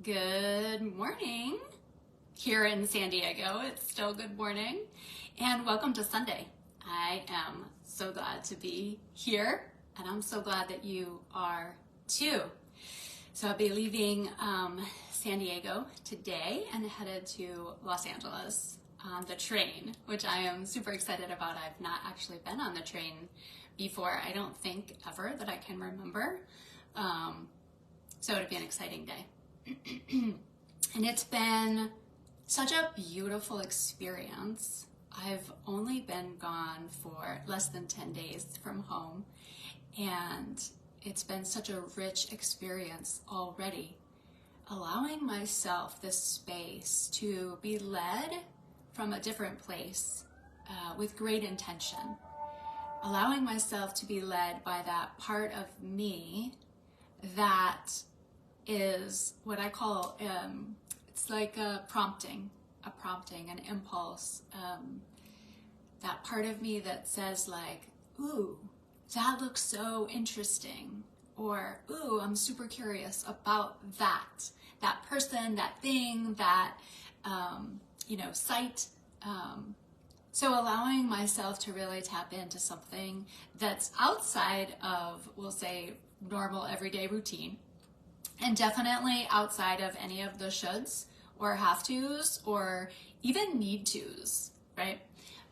Good morning here in San Diego. It's still good morning, and welcome to Sunday. I am so glad to be here, and I'm so glad that you are too. So I'll be leaving San Diego today and headed to Los Angeles on the train, which I am super excited about. I've not actually been on the train before. I don't think ever that I can remember. So it'll be an exciting day. And it's been such a beautiful experience. I've only been gone for less than 10 days from home, and it's been such a rich experience already, allowing myself this space to be led from a different place with great intention, allowing myself to be led by that part of me that is what I call, it's like a prompting, an impulse. That part of me that says like, ooh, that looks so interesting. Or, ooh, I'm super curious about that person, that thing, that, site. So allowing myself to really tap into something that's outside of, we'll say, normal everyday routine. And definitely outside of any of the shoulds or have tos or even need tos, right?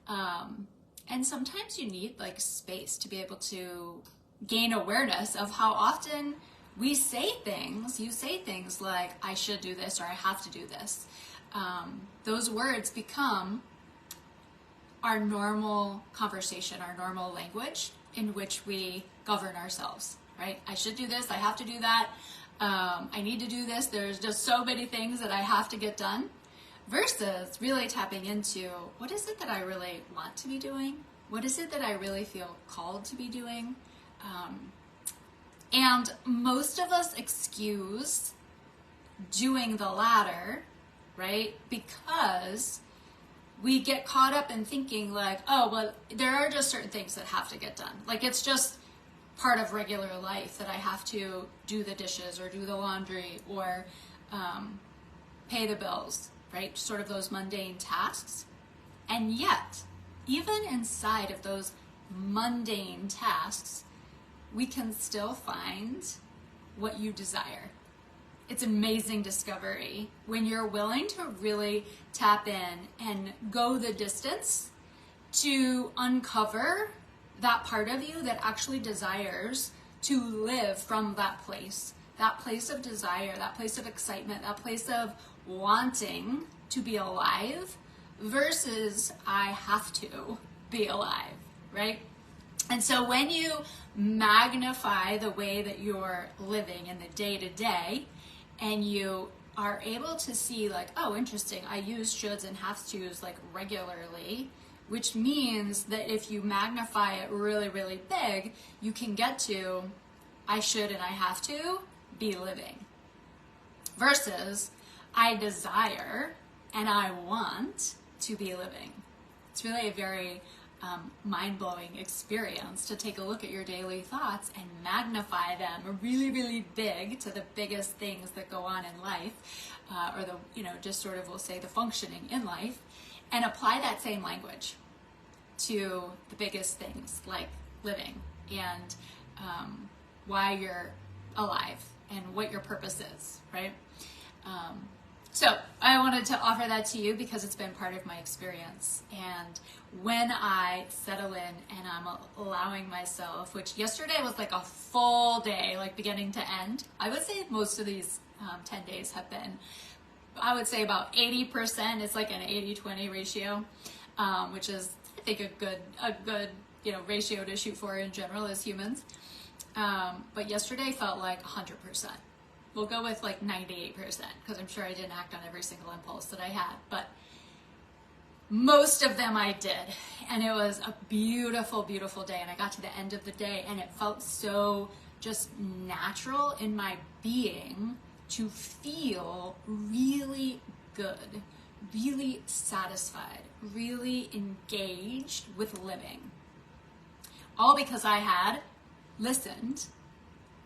And sometimes you need like space to be able to gain awareness of how often we say things. You say things like, I should do this or I have to do this. Those words become our normal conversation, our normal language in which we govern ourselves, right? I should do this, I have to do that. I need to do this. There's just so many things that I have to get done, versus really tapping into what is it that I really want to be doing? What is it that I really feel called to be doing? And most of us excuse doing the latter, right? Because we get caught up in thinking like, oh, well, there are just certain things that have to get done. Like it's just part of regular life that I have to do the dishes or do the laundry or pay the bills, right? Sort of those mundane tasks. And yet, even inside of those mundane tasks, we can still find what you desire. It's amazing discovery when you're willing to really tap in and go the distance to uncover that part of you that actually desires to live from that place of desire, that place of excitement, that place of wanting to be alive versus I have to be alive, right? And so when you magnify the way that you're living in the day-to-day and you are able to see like, oh, interesting, I use shoulds and have tos like regularly, which means that if you magnify it really, really big, you can get to I should and I have to be living. Versus I desire and I want to be living. It's really a very mind-blowing experience to take a look at your daily thoughts and magnify them really, really big to the biggest things that go on in life, or the, just sort of, we'll say, the functioning in life, and apply that same language to the biggest things like living and why you're alive and what your purpose is, right? So I wanted to offer that to you because it's been part of my experience. And when I settle in and I'm allowing myself, which yesterday was like a full day, like beginning to end, I would say most of these 10 days have been, I would say about 80%. It's like an 80-20 ratio, which is, I think, a good ratio to shoot for in general as humans. But yesterday felt like 100%. We'll go with like 98% because I'm sure I didn't act on every single impulse that I had, but most of them I did. And it was a beautiful, beautiful day. And I got to the end of the day and it felt so just natural in my being to feel really good, really satisfied, really engaged with living. All because I had listened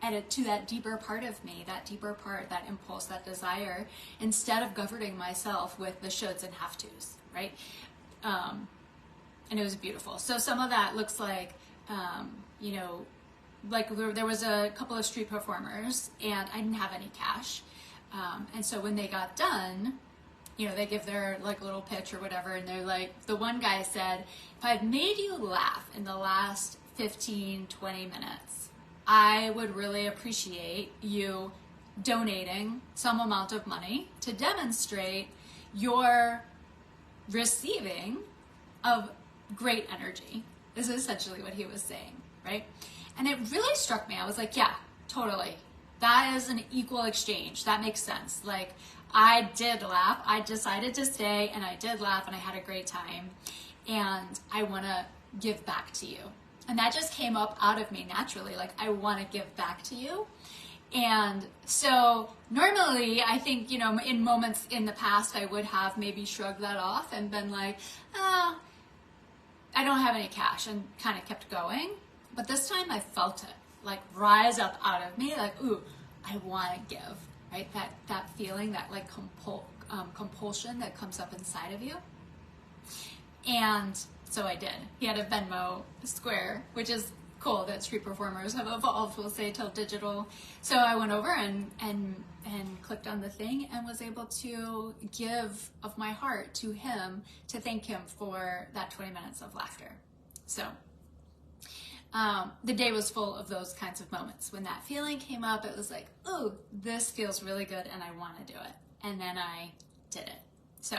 to that deeper part of me, that deeper part, that impulse, that desire, instead of governing myself with the shoulds and have tos, right? And it was beautiful. So some of that looks like, you know, like there was a couple of street performers and I didn't have any cash. And so when they got done, you know, they give their like little pitch or whatever, and they're like, the one guy said, if I've made you laugh in the last 15, 20 minutes, I would really appreciate you donating some amount of money to demonstrate your receiving of great energy, is essentially what he was saying, right? And it really struck me. I was like, yeah, totally. That is an equal exchange. That makes sense. Like, I did laugh. I decided to stay, and I did laugh, and I had a great time. And I want to give back to you. And that just came up out of me naturally. Like, I want to give back to you. And so normally, I think, you know, in moments in the past, I would have maybe shrugged that off and been like, oh, I don't have any cash, and kind of kept going. But this time I felt it like rise up out of me, like, ooh, I want to give, right? That feeling, that like compulsion that comes up inside of you. And so I did. He had a Venmo Square, which is cool that street performers have evolved, we'll say, till digital. So I went over and clicked on the thing and was able to give of my heart to him to thank him for that 20 minutes of laughter. So the day was full of those kinds of moments. When that feeling came up, it was like, oh, this feels really good and I want to do it. And then I did it. So,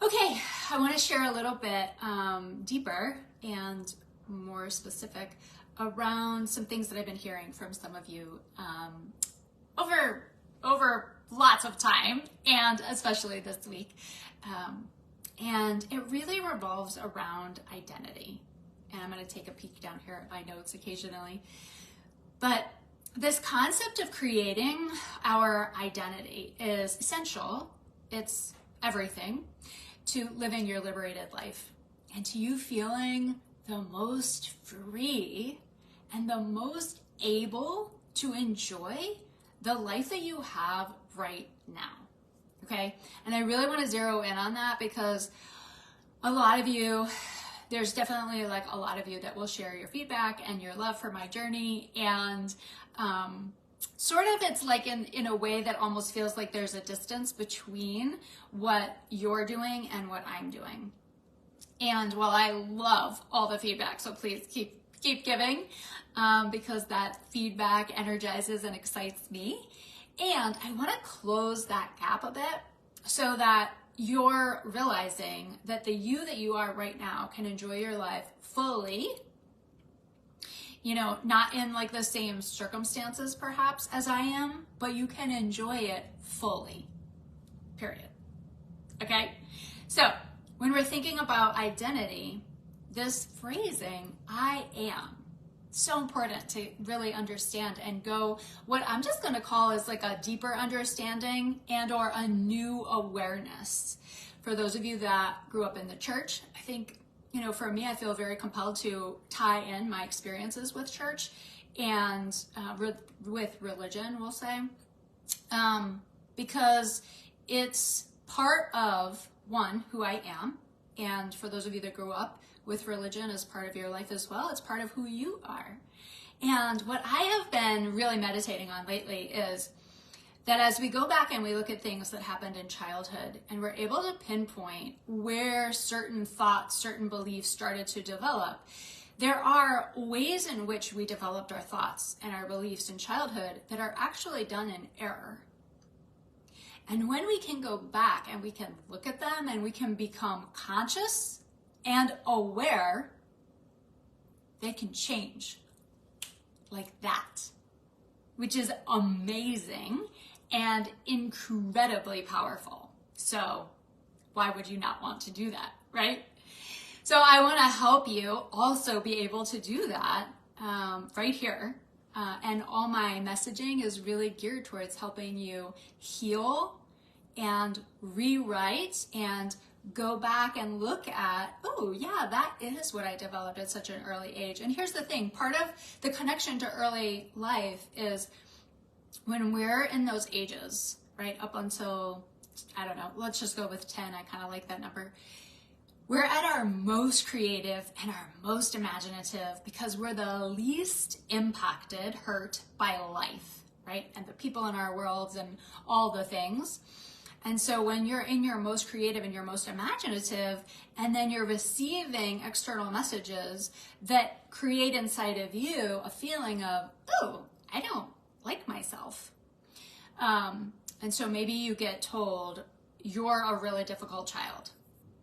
okay, I want to share a little bit deeper and more specific around some things that I've been hearing from some of you over lots of time, and especially this week. And it really revolves around identity. And I'm going to take a peek down here at my notes occasionally. But this concept of creating our identity is essential. It's everything to living your liberated life and to you feeling the most free and the most able to enjoy the life that you have right now. Okay? And I really want to zero in on that because a lot of you, there's definitely like a lot of you that will share your feedback and your love for my journey, and sort of it's like in a way that almost feels like there's a distance between what you're doing and what I'm doing. And while I love all the feedback, so please keep giving, because that feedback energizes and excites me. And I want to close that gap a bit so that you're realizing that the you that you are right now can enjoy your life fully, you know, not in like the same circumstances perhaps as I am, but you can enjoy it fully, period. Okay? So when we're thinking about identity, this phrasing, I am, so important to really understand and go what I'm just going to call is like a deeper understanding and or a new awareness. For those of you that grew up in the church, I think, you know, for me, I feel very compelled to tie in my experiences with church and with religion, we'll say, because it's part of, one, who I am. And for those of you that grew up with religion as part of your life as well, it's part of who you are. And what I have been really meditating on lately is that as we go back and we look at things that happened in childhood and we're able to pinpoint where certain thoughts, certain beliefs started to develop, there are ways in which we developed our thoughts and our beliefs in childhood that are actually done in error. And when we can go back and we can look at them and we can become conscious and aware, they can change like that, which is amazing and incredibly powerful. So why would you not want to do that, right? So I want to help you also be able to do that right here. And all my messaging is really geared towards helping you heal and rewrite and go back and look at, oh yeah, that is what I developed at such an early age. And here's the thing, part of the connection to early life is when we're in those ages, right, up until, I don't know, let's just go with 10, I kind of like that number. We're at our most creative and our most imaginative because we're the least impacted, hurt by life, right? And the people in our worlds and all the things. And so when you're in your most creative and your most imaginative, and then you're receiving external messages that create inside of you a feeling of, oh, I don't like myself. And so maybe you get told you're a really difficult child,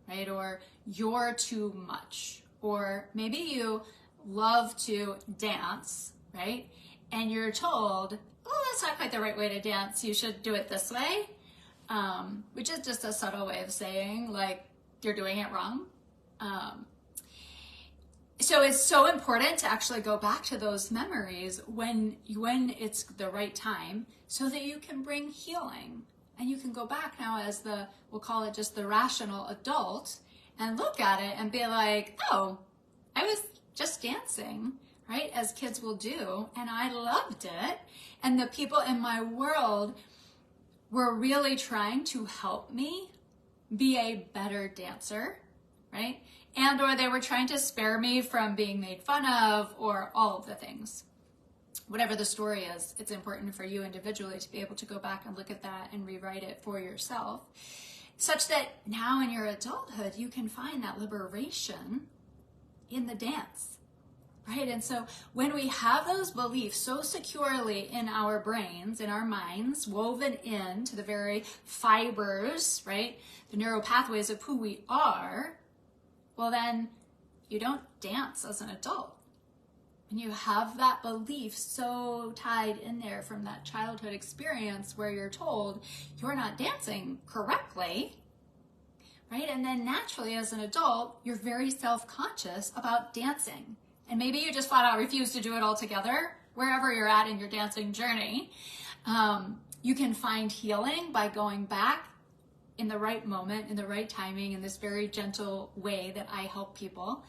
right? Or you're too much. Or maybe you love to dance, right? And you're told, oh, that's not quite the right way to dance. You should do it this way. Which is just a subtle way of saying, like, you're doing it wrong. So it's so important to actually go back to those memories when it's the right time so that you can bring healing. And you can go back now as we'll call it just the rational adult, and look at it and be like, oh, I was just dancing, right? As kids will do. And I loved it. And the people in my world were really trying to help me be a better dancer, right? And or they were trying to spare me from being made fun of, or all of the things. Whatever the story is, it's important for you individually to be able to go back and look at that and rewrite it for yourself, such that now in your adulthood, you can find that liberation in the dance. Right? And so when we have those beliefs so securely in our brains, in our minds, woven into the very fibers, right? The neural pathways of who we are, well then you don't dance as an adult. And you have that belief so tied in there from that childhood experience where you're told you're not dancing correctly, right? And then naturally as an adult, you're very self-conscious about dancing. And maybe you just flat out refuse to do it altogether, wherever you're at in your dancing journey. You can find healing by going back in the right moment, in the right timing, in this very gentle way that I help people.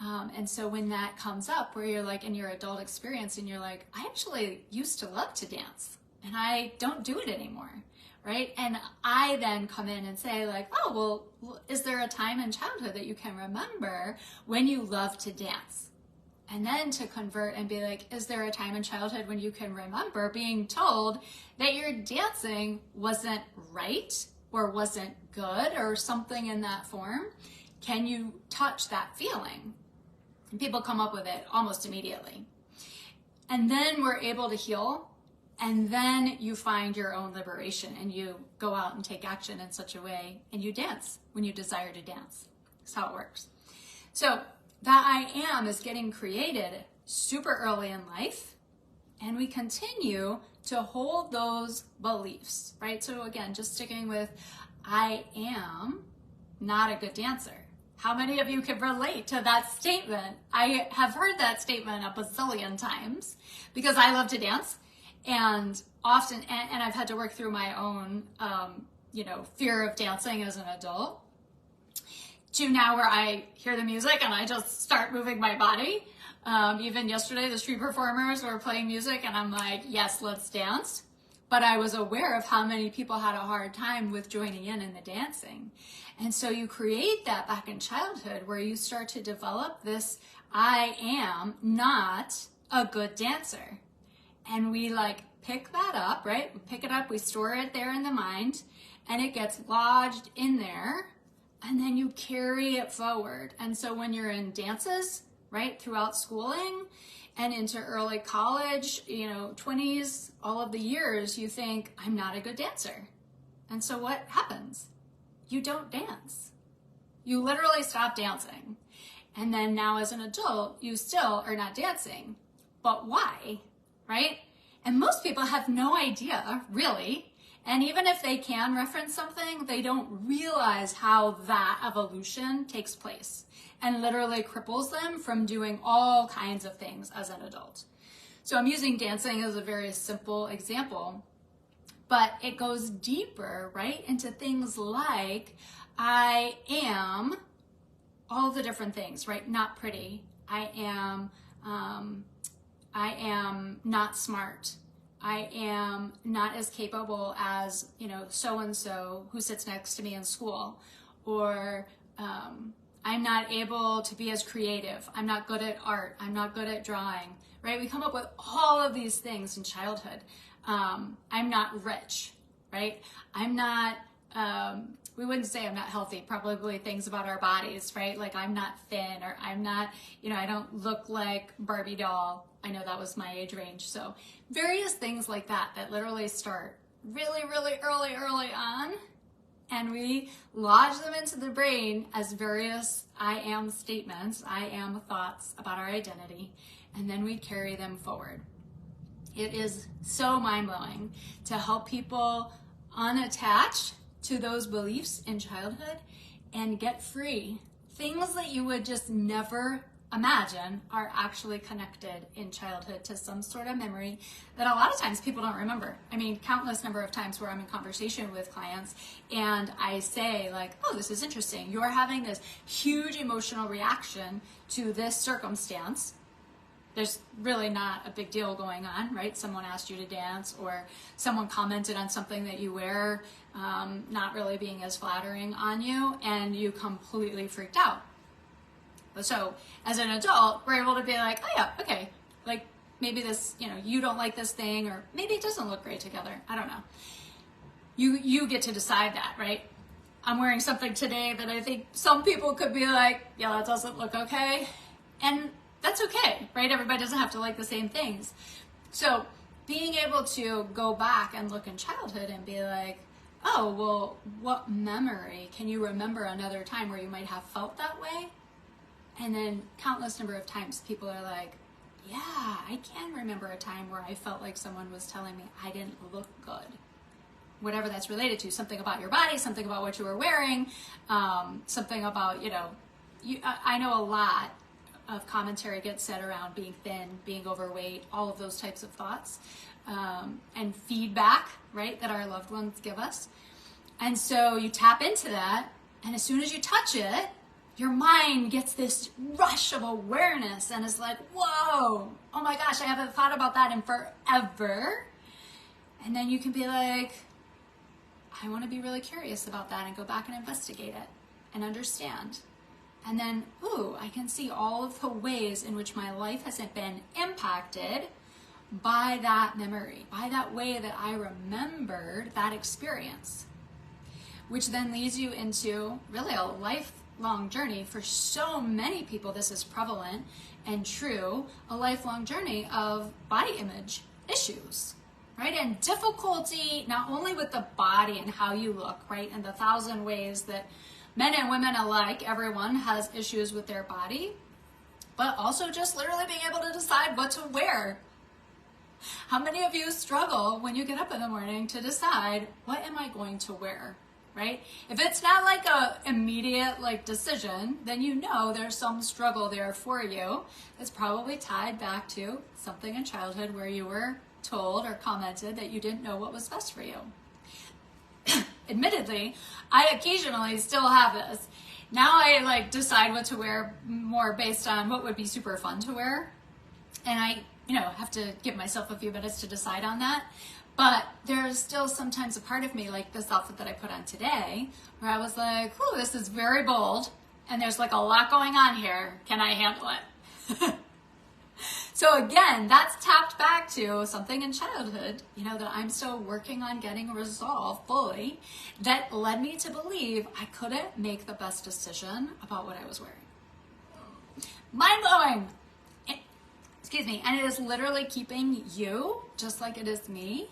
And so when that comes up, where you're like in your adult experience and you're like, I actually used to love to dance and I don't do it anymore, right? And I then come in and say like, oh, well, is there a time in childhood that you can remember when you loved to dance? And then to convert and be like, is there a time in childhood when you can remember being told that your dancing wasn't right or wasn't good or something in that form? Can you touch that feeling? And people come up with it almost immediately. And then we're able to heal. And then you find your own liberation and you go out and take action in such a way and you dance when you desire to dance. That's how it works. So that I am is getting created super early in life, and we continue to hold those beliefs, right? So again, just sticking with I am not a good dancer. How many of you can relate to that statement? I have heard that statement a bazillion times because I love to dance, and often, and I've had to work through my own, fear of dancing as an adult, to now where I hear the music and I just start moving my body. Even yesterday, the street performers were playing music and I'm like, yes, let's dance. But I was aware of how many people had a hard time with joining in the dancing. And so you create that back in childhood where you start to develop this, I am not a good dancer. And we like pick that up, right? We pick it up, we store it there in the mind, and it gets lodged in there. And then you carry it forward. And so when you're in dances, right, throughout schooling and into early college, 20s, all of the years, you think, I'm not a good dancer. And so what happens? You don't dance. You literally stop dancing. And then now as an adult, you still are not dancing. But why, right? And most people have no idea, really. And even if they can reference something, they don't realize how that evolution takes place and literally cripples them from doing all kinds of things as an adult. So I'm using dancing as a very simple example, but it goes deeper, right, into things like I am all the different things, right? Not pretty. I am not smart. I am not as capable as, so-and-so who sits next to me in school. Or I'm not able to be as creative. I'm not good at art. I'm not good at drawing, right? We come up with all of these things in childhood. I'm not rich, right? I'm not, we wouldn't say I'm not healthy, probably things about our bodies, right? Like I'm not thin, or I'm not, I don't look like Barbie doll. I know that was my age range. So various things like that literally start really, really early on. And we lodge them into the brain as various I am statements, I am thoughts about our identity, and then we carry them forward. It is so mind-blowing to help people unattach to those beliefs in childhood and get free. Things that you would just never imagine are actually connected in childhood to some sort of memory that a lot of times people don't remember. I mean, countless number of times where I'm in conversation with clients and I say like, oh, this is interesting. You're having this huge emotional reaction to this circumstance. There's really not a big deal going on, right? Someone asked you to dance, or someone commented on something that you wear not really being as flattering on you, and you completely freaked out. So as an adult, we're able to be like, oh yeah, okay, like maybe this, you don't like this thing, or maybe it doesn't look great together. I don't know. You get to decide that, right? I'm wearing something today that I think some people could be like, yeah, that doesn't look okay. And that's okay, right? Everybody doesn't have to like the same things. So being able to go back and look in childhood and be like, oh, well, what memory can you remember another time where you might have felt that way? And then countless number of times people are like, yeah, I can remember a time where I felt like someone was telling me I didn't look good. Whatever that's related to, something about your body, something about what you were wearing, something about, I know a lot of commentary gets said around being thin, being overweight, all of those types of thoughts, and feedback, right, that our loved ones give us. And so you tap into that, and as soon as you touch it, your mind gets this rush of awareness and is like, whoa, oh my gosh, I haven't thought about that in forever. And then you can be like, I want to be really curious about that and go back and investigate it and understand. And then, ooh, I can see all of the ways in which my life hasn't been impacted by that memory, by that way that I remembered that experience, which then leads you into really a lifelong journey. For so many people, this is prevalent and true, a lifelong journey of body image issues, right? And difficulty, not only with the body and how you look, right? And the 1,000 ways that men and women alike, everyone has issues with their body, but also just literally being able to decide what to wear. How many of you struggle when you get up in the morning to decide, what am I going to wear, right? If it's not like a immediate decision, then there's some struggle there for you. It's probably tied back to something in childhood where you were told or commented that you didn't know what was best for you. Admittedly, I occasionally still have this. Now I decide what to wear more based on what would be super fun to wear. And I, have to give myself a few minutes to decide on that. But there's still sometimes a part of me, like this outfit that I put on today, where I was like, whew, this is very bold. And there's a lot going on here. Can I handle it? So again, that's tapped back to something in childhood, that I'm still working on getting resolved fully, that led me to believe I couldn't make the best decision about what I was wearing. Mind-blowing! Excuse me. And it is literally keeping you, just like it is me,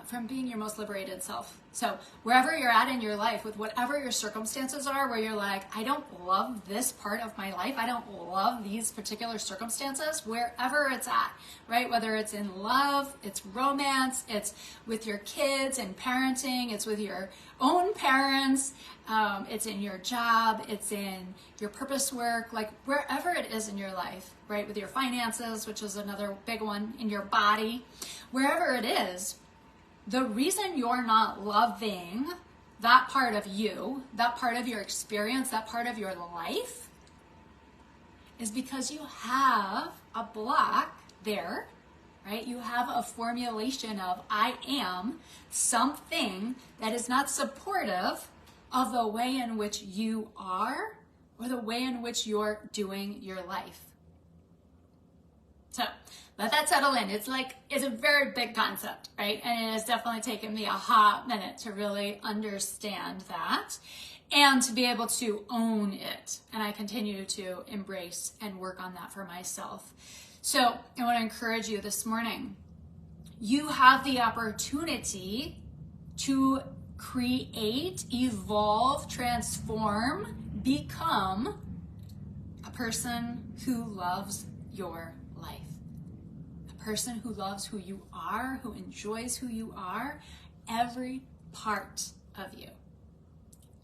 from being your most liberated self. So wherever you're at in your life, with whatever your circumstances are, where you're like, I don't love this part of my life, I don't love these particular circumstances, wherever it's at, right? Whether it's in love, it's romance, it's with your kids and parenting, it's with your own parents, it's in your job, it's in your purpose work, wherever it is in your life, right? With your finances, which is another big one, in your body, wherever it is, the reason you're not loving that part of you, that part of your experience, that part of your life, is because you have a block there, right? You have a formulation of I am something that is not supportive of the way in which you are or the way in which you're doing your life. So let that settle in. It's a very big concept, right? And it has definitely taken me a hot minute to really understand that and to be able to own it. And I continue to embrace and work on that for myself. So I want to encourage you this morning. You have the opportunity to create, evolve, transform, become a person who loves your life. A person who loves who you are, who enjoys who you are, every part of you.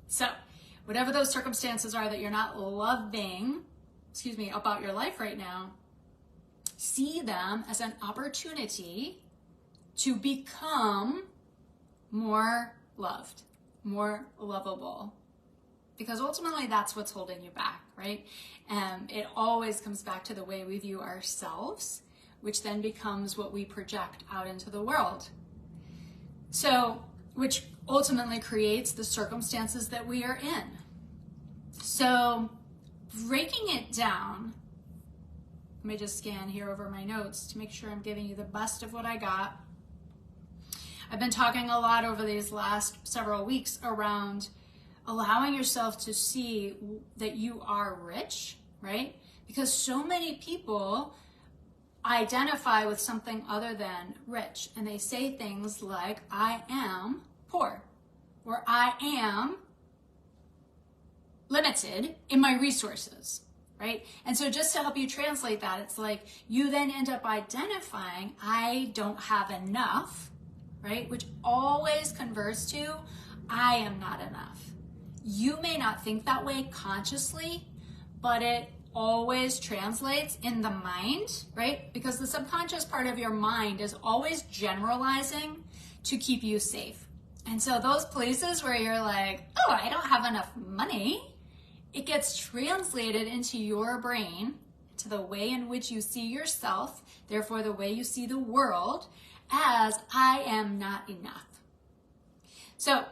So, whatever those circumstances are that you're not loving, about your life right now, see them as an opportunity to become more loved, more lovable. Because ultimately that's what's holding you back, right? It always comes back to the way we view ourselves, which then becomes what we project out into the world. So, which ultimately creates the circumstances that we are in. So, breaking it down, let me just scan here over my notes to make sure I'm giving you the best of what I got. I've been talking a lot over these last several weeks around allowing yourself to see that you are rich, right? Because so many people identify with something other than rich, and they say things like, I am poor, or I am limited in my resources, right? And so just to help you translate that, it's like you then end up identifying, I don't have enough, right? Which always converts to, I am not enough. You may not think that way consciously, but it always translates in the mind, right? Because the subconscious part of your mind is always generalizing to keep you safe. And so those places where you're like, oh, I don't have enough money, it gets translated into your brain, to the way in which you see yourself, therefore the way you see the world, as I am not enough. So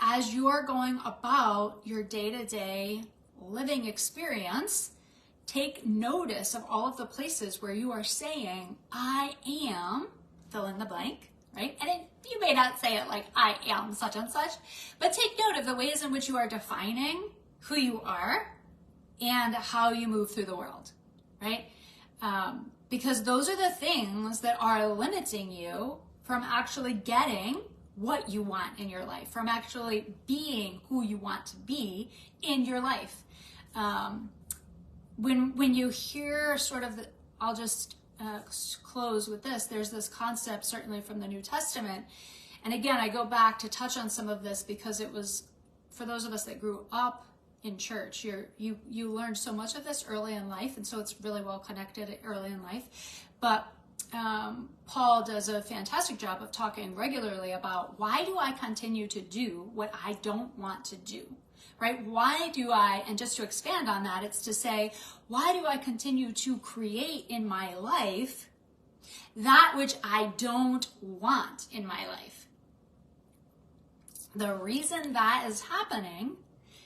as you're going about your day-to-day living experience, take notice of all of the places where you are saying, I am, fill in the blank, right? And you may not say it like, I am such and such, but take note of the ways in which you are defining who you are and how you move through the world, right? Because those are the things that are limiting you from actually getting what you want in your life, from actually being who you want to be in your life. When you hear sort of, I'll just close with this, there's this concept certainly from the New Testament. And again, I go back to touch on some of this because it was, for those of us that grew up in church, you learned so much of this early in life, and so it's really well connected early in life. But Paul does a fantastic job of talking regularly about, why do I continue to do what I don't want to do, right? Why do I, and just to expand on that, it's to say, why do I continue to create in my life that which I don't want in my life? The reason that is happening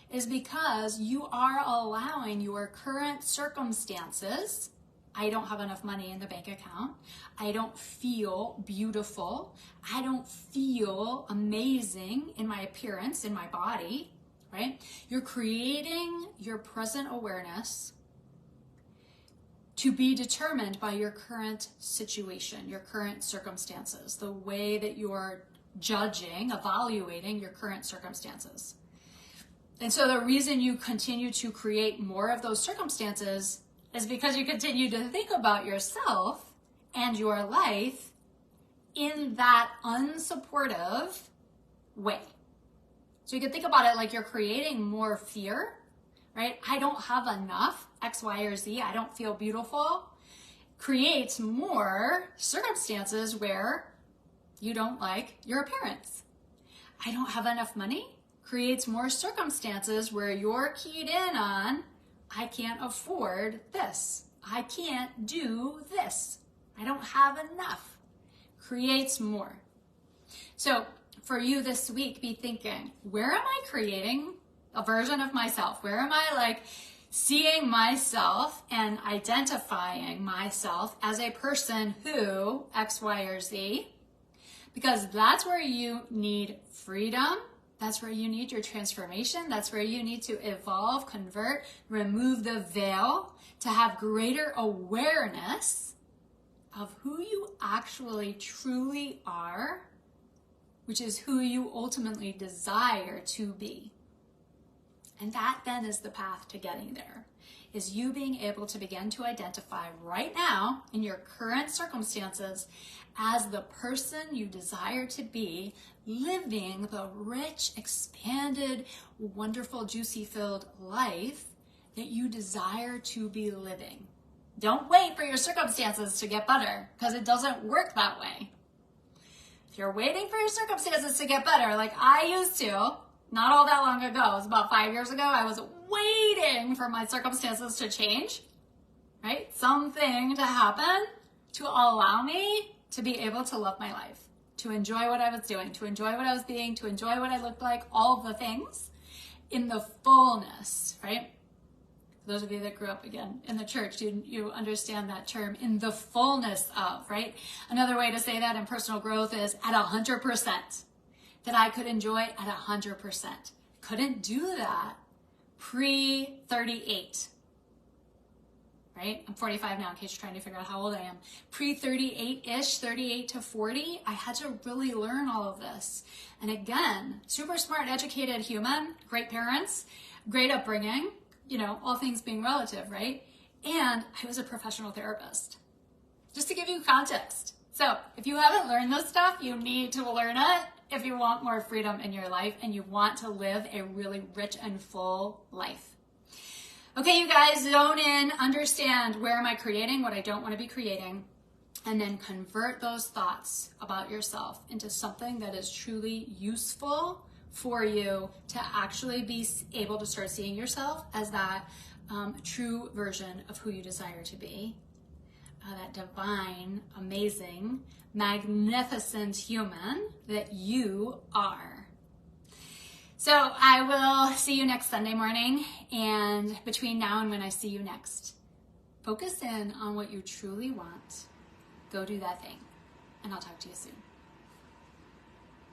is because you are allowing your current circumstances. I don't have enough money in the bank account. I don't feel beautiful. I don't feel amazing in my appearance, in my body, right? You're creating your present awareness to be determined by your current situation, your current circumstances, the way that you're judging, evaluating your current circumstances. And so the reason you continue to create more of those circumstances is because you continue to think about yourself and your life in that unsupportive way. So you can think about it like you're creating more fear, right? I don't have enough X, Y, or Z. I don't feel beautiful. Creates more circumstances where You don't like your appearance. I don't have enough money creates more circumstances where you're keyed in on, I can't afford this. I can't do this. I don't have enough. Creates more. So for you this week, be thinking, where am I creating a version of myself? Where am I like seeing myself and identifying myself as a person who X, Y, or Z? Because that's where you need freedom. That's where you need your transformation. That's where you need to evolve, convert, remove the veil to have greater awareness of who you actually truly are, which is who you ultimately desire to be. And that then is the path to getting there, is you being able to begin to identify right now in your current circumstances as the person you desire to be, living the rich, expanded, wonderful, juicy-filled life that you desire to be living. Don't wait for your circumstances to get better, because it doesn't work that way. If you're waiting for your circumstances to get better, like I used to, not all that long ago, it was about 5 years ago, I was waiting for my circumstances to change, right? Something to happen to allow me to be able to love my life, to enjoy what I was doing, to enjoy what I was being, to enjoy what I looked like, all of the things in the fullness, right? For those of you that grew up again in the church, you understand that term, in the fullness of, right? Another way to say that in personal growth is at 100%, that I could enjoy at 100%. Couldn't do that pre-38. Right? I'm 45 now, in case you're trying to figure out how old I am. Pre-38-ish, 38 to 40, I had to really learn all of this. And again, super smart, educated human, great parents, great upbringing, you know, all things being relative, right? And I was a professional therapist. Just to give you context. So if you haven't learned this stuff, you need to learn it if you want more freedom in your life and you want to live a really rich and full life. Okay, you guys, zone in, understand where am I creating, what I don't want to be creating, and then convert those thoughts about yourself into something that is truly useful for you to actually be able to start seeing yourself as that true version of who you desire to be, that divine, amazing, magnificent human that you are. So I will see you next Sunday morning, and between now and when I see you next, focus in on what you truly want. Go do that thing, and I'll talk to you soon.